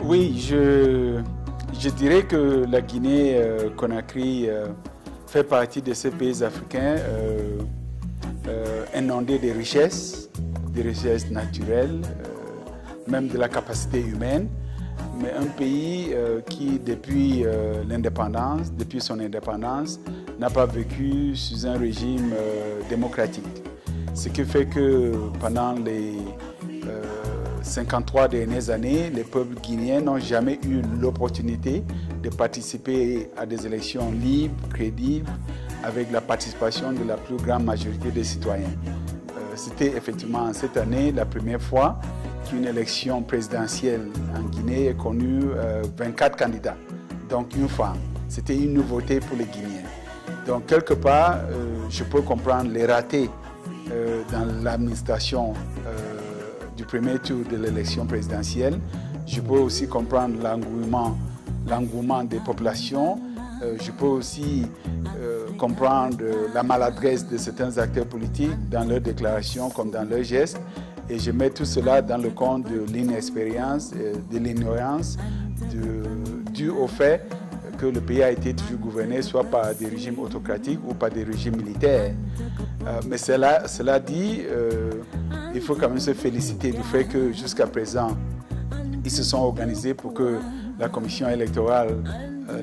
Oui, je dirais que la Guinée-Conakry fait partie de ces pays africains inondés de richesses naturelles, même de la capacité humaine, mais un pays qui, depuis son indépendance, n'a pas vécu sous un régime démocratique. Ce qui fait que pendant les 53 dernières années, les peuples guinéens n'ont jamais eu l'opportunité de participer à des élections libres, crédibles, avec la participation de la plus grande majorité des citoyens. C'était effectivement cette année la première fois qu'une élection présidentielle en Guinée est connue 24 candidats, donc une femme. C'était une nouveauté pour les Guinéens. Donc quelque part, je peux comprendre les ratés dans l'administration du premier tour de l'élection présidentielle. Je peux aussi comprendre l'engouement des populations. Je peux aussi comprendre la maladresse de certains acteurs politiques dans leurs déclarations comme dans leurs gestes. Et je mets tout cela dans le compte de l'inexpérience, de l'ignorance, dû au fait que le pays a été toujours gouverné soit par des régimes autocratiques ou par des régimes militaires. Mais cela dit, il faut quand même se féliciter du fait que jusqu'à présent, ils se sont organisés pour que la Commission électorale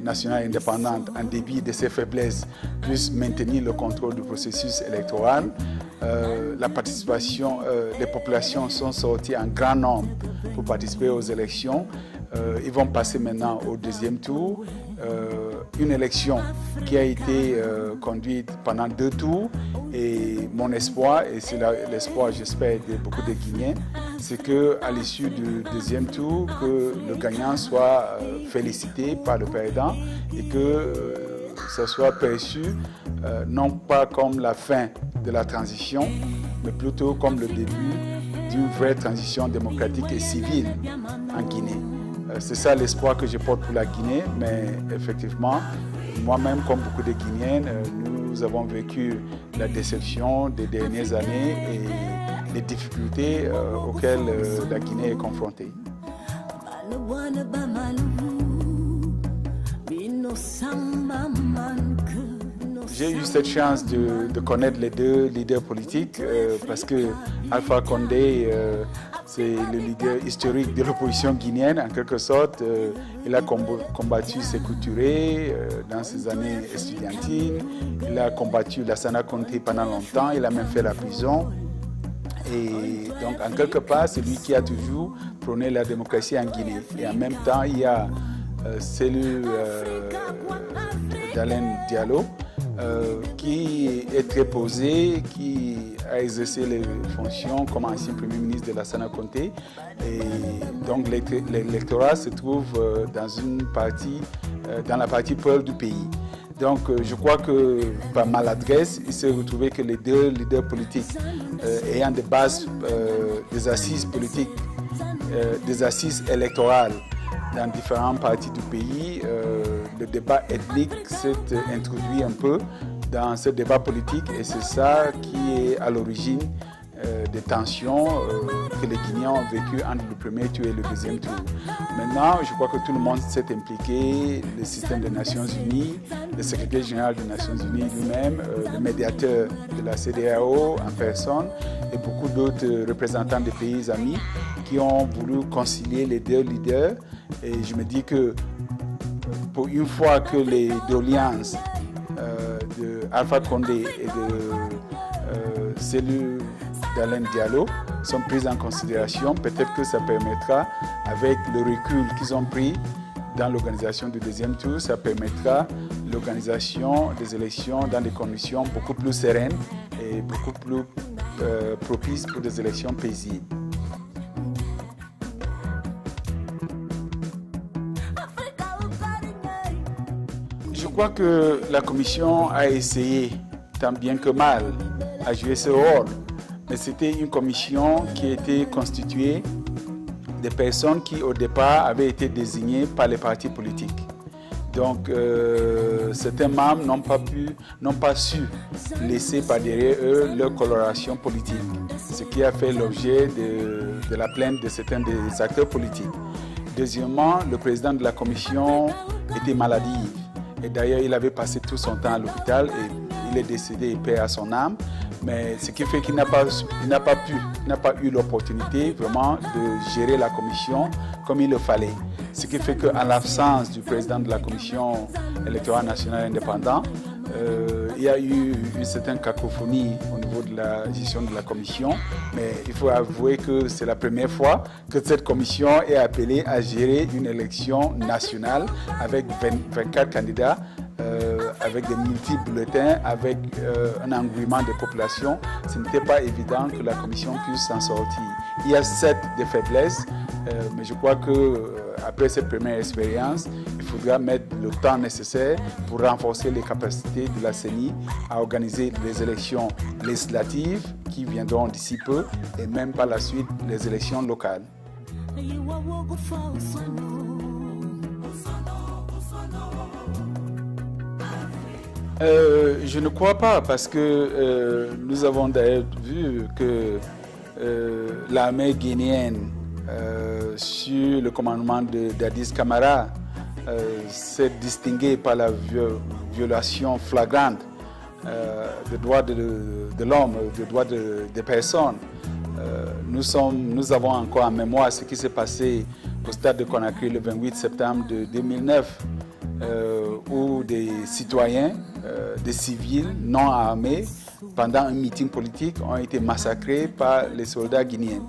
nationale indépendante, en dépit de ses faiblesses, puisse maintenir le contrôle du processus électoral. La participation des populations sont sorties en grand nombre pour participer aux élections. Ils vont passer maintenant au deuxième tour. Une élection qui a été conduite pendant 2 tours. Et mon espoir, et c'est l'espoir, j'espère, de beaucoup de Guinéens, c'est qu'à l'issue du deuxième tour, que le gagnant soit félicité par le perdant et que ça soit perçu non pas comme la fin de la transition, mais plutôt comme le début d'une vraie transition démocratique et civile en Guinée. C'est ça l'espoir que je porte pour la Guinée, mais effectivement, moi-même, comme beaucoup de Guinéens, nous avons vécu la déception des dernières années et les difficultés auxquelles la Guinée est confrontée. J'ai eu cette chance de connaître les 2 leaders politiques parce que Alpha Condé, c'est le leader historique de l'opposition guinéenne, en quelque sorte. Il a combattu Sékou Touré dans ses années estudiantines. Il a combattu Lassana Conté pendant longtemps. Il a même fait la prison. Et donc, en quelque part, c'est lui qui a toujours prôné la démocratie en Guinée. Et en même temps, il y a Cellou Dalein Diallo, qui est très posé, qui a exercé les fonctions comme ancien Premier ministre de Lassana Conté. Et donc l'électorat se trouve dans la partie peuple du pays. Donc je crois que par maladresse, il s'est retrouvé que les 2 leaders politiques ayant des bases, des assises politiques, des assises électorales dans différentes parties du pays, le débat ethnique s'est introduit un peu dans ce débat politique et c'est ça qui est à l'origine des tensions que les Guinéens ont vécues entre le premier tour et le deuxième tour. Maintenant, je crois que tout le monde s'est impliqué, le système des Nations Unies, le secrétaire général des Nations Unies lui-même, le médiateur de la CEDEAO en personne et beaucoup d'autres représentants des pays amis qui ont voulu concilier les 2 leaders. Et je me dis que pour une fois que les doléances de Alpha Condé et de Cellou Dalein Diallo sont prises en considération, peut-être que ça permettra, avec le recul qu'ils ont pris dans l'organisation du deuxième tour, ça permettra l'organisation des élections dans des conditions beaucoup plus sereines et beaucoup plus propices pour des élections paisibles. Je crois que la Commission a essayé, tant bien que mal, à jouer ce rôle. Mais c'était une commission qui était constituée de personnes qui, au départ, avaient été désignées par les partis politiques. Donc, certains membres n'ont pas su laisser par derrière eux leur coloration politique, ce qui a fait l'objet de la plainte de certains des acteurs politiques. Deuxièmement, le président de la commission était maladif. Et d'ailleurs, il avait passé tout son temps à l'hôpital et il est décédé, paix à son âme. Mais ce qui fait qu'il n'a pas eu l'opportunité vraiment de gérer la commission comme il le fallait. Ce qui fait qu'en l'absence du président de la commission électorale nationale indépendante, il y a eu une certaine cacophonie au niveau de la gestion de la commission, mais il faut avouer que c'est la première fois que cette commission est appelée à gérer une élection nationale avec 24 candidats, avec des multiples bulletins, avec un engouement des populations. Ce n'était pas évident que la commission puisse s'en sortir. Il y a certes des faiblesses, mais je crois que après cette première expérience, il faudra mettre le temps nécessaire pour renforcer les capacités de la CENI à organiser les élections législatives qui viendront d'ici peu et même par la suite les élections locales. Je ne crois pas parce que nous avons d'ailleurs vu que l'armée guinéenne sur le commandement d'Addis Camara s'est distinguée par la violation flagrante des droits de l'homme, des droits des personnes. Nous avons encore en mémoire ce qui s'est passé au stade de Conakry le 28 septembre 2009 où des citoyens, des civils non armés, pendant un meeting politique, ont été massacrés par les soldats guinéens.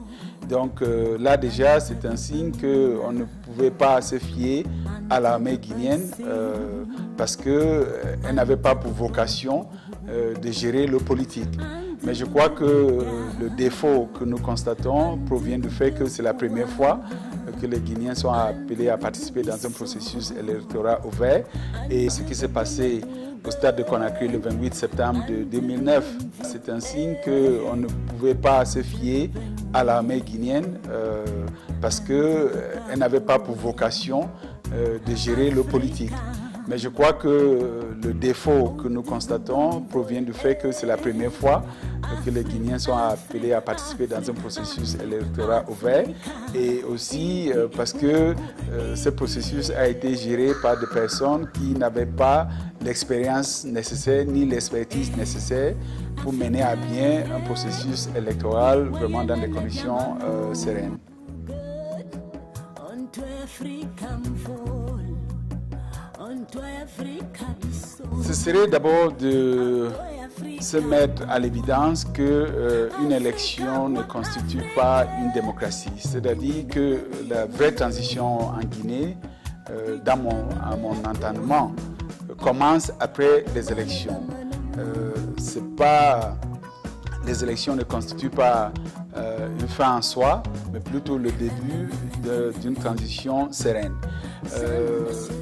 Donc là déjà, c'est un signe qu'on ne pouvait pas se fier à l'armée guinéenne parce qu'elle n'avait pas pour vocation de gérer le politique. Mais je crois que le défaut que nous constatons provient du fait que c'est la première fois que les Guinéens sont appelés à participer dans un processus électoral ouvert. Et ce qui s'est passé au stade de Conakry le 28 septembre 2009, c'est un signe qu'on ne pouvait pas se fier à l'armée guinéenne parce qu'elle n'avait pas pour vocation de gérer le politique. Mais je crois que le défaut que nous constatons provient du fait que c'est la première fois que les Guinéens sont appelés à participer dans un processus électoral ouvert et aussi parce que ce processus a été géré par des personnes qui n'avaient pas l'expérience nécessaire ni l'expertise nécessaire pour mener à bien un processus électoral vraiment dans des conditions sereines. Ce serait d'abord de se mettre à l'évidence qu'une élection ne constitue pas une démocratie. C'est-à-dire que la vraie transition en Guinée, à mon entendement, commence après les élections. Les élections ne constituent pas une fin en soi, mais plutôt le début d'une transition sereine.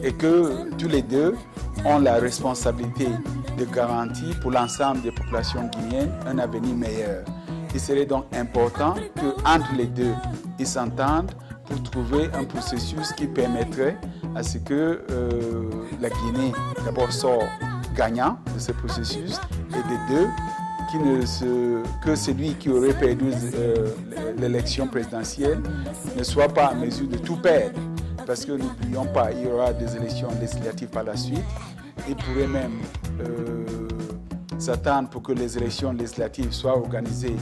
Et que tous les deux ont la responsabilité de garantir pour l'ensemble des populations guinéennes un avenir meilleur. Il serait donc important qu'entre les deux, ils s'entendent pour trouver un processus qui permettrait à ce que la Guinée d'abord sorte gagnant de ce processus et des deux, que celui qui aurait perdu l'élection présidentielle ne soit pas en mesure de tout perdre. Parce que n'oublions pas, il y aura des élections législatives par la suite. Il pourrait même s'attendre pour que les élections législatives soient organisées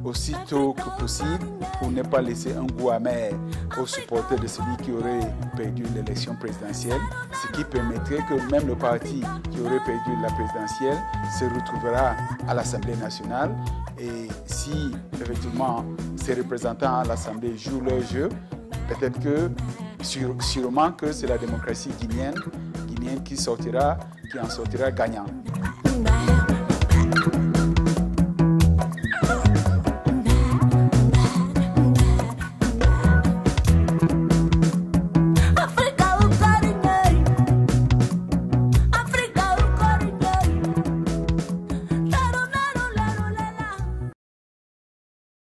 aussitôt que possible pour ne pas laisser un goût amer aux supporters de celui qui aurait perdu l'élection présidentielle, ce qui permettrait que même le parti qui aurait perdu la présidentielle se retrouvera à l'Assemblée nationale. Et si effectivement ces représentants à l'Assemblée jouent leur jeu, peut-être que sûrement que c'est la démocratie guinéenne qui en sortira gagnant.